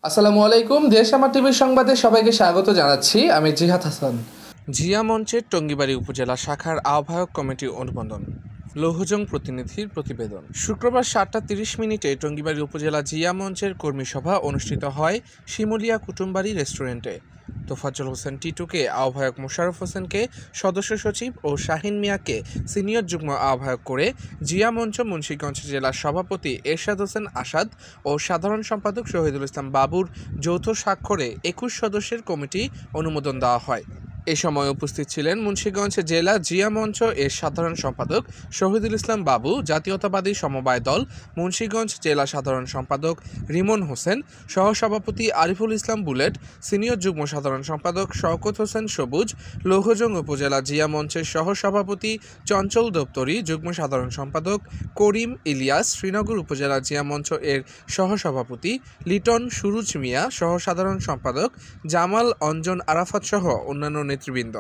আসসালামু আলাইকুম। দেশ আমার টিভির সংবাদে সবাইকে স্বাগত জানাচ্ছি। আমি জিহাদ হাসান। জিয়া মঞ্চের টঙ্গিবাড়ি উপজেলা শাখার আহ্বায়ক কমিটি অনুমোদন। লৌহজং প্রতিনিধির প্রতিবেদন। শুক্রবার 7:30 টঙ্গিবাড়ি উপজেলা জিয়া মঞ্চের কর্মী সভা অনুষ্ঠিত হয় শিমুলিয়া কুটুমবাড়ি রেস্টুরেন্টে। তোফাজ্জল হোসেন টিটুকে আহ্বায়ক, মোশাররফ হোসেনকে সদস্য সচিব ও শাহিন মিয়াকে সিনিয়র যুগ্ম আহ্বায়ক করে জিয়া মঞ্চ মুন্সিগঞ্জ জেলার সভাপতি এরশাদ হোসেন আসাদ ও সাধারণ সম্পাদক শহীদুল ইসলাম বাবুর যৌথ স্বাক্ষরে 21 সদস্যের কমিটি অনুমোদন দেওয়া হয়। এ সময় উপস্থিত ছিলেন মুন্সিগঞ্জ জেলা জিয়া মঞ্চ এর সাধারণ সম্পাদক শহীদুল ইসলাম বাবু, জাতীয়তাবাদী সমবায় দল মুন্সিগঞ্জ জেলা সাধারণ সম্পাদক রিমন হোসেন, সহসভাপতি আরিফুল ইসলাম বুলেট, সিনিয়র যুগ্ম সাধারণ সম্পাদক শওকত হোসেন সবুজ, লৌহজং উপজেলা জিয়া মঞ্চের সহসভাপতি চঞ্চল দপ্তরি, যুগ্ম সাধারণ সম্পাদক করিম ইলিয়াস, শ্রীনগর উপজেলা জিয়া মঞ্চ এর সহসভাপতি লিটন সুরুজ মিয়া, সহ সাধারণ সম্পাদক জামাল অঞ্জন আরাফাত সহ অন্যান্য নেতৃবৃন্দ।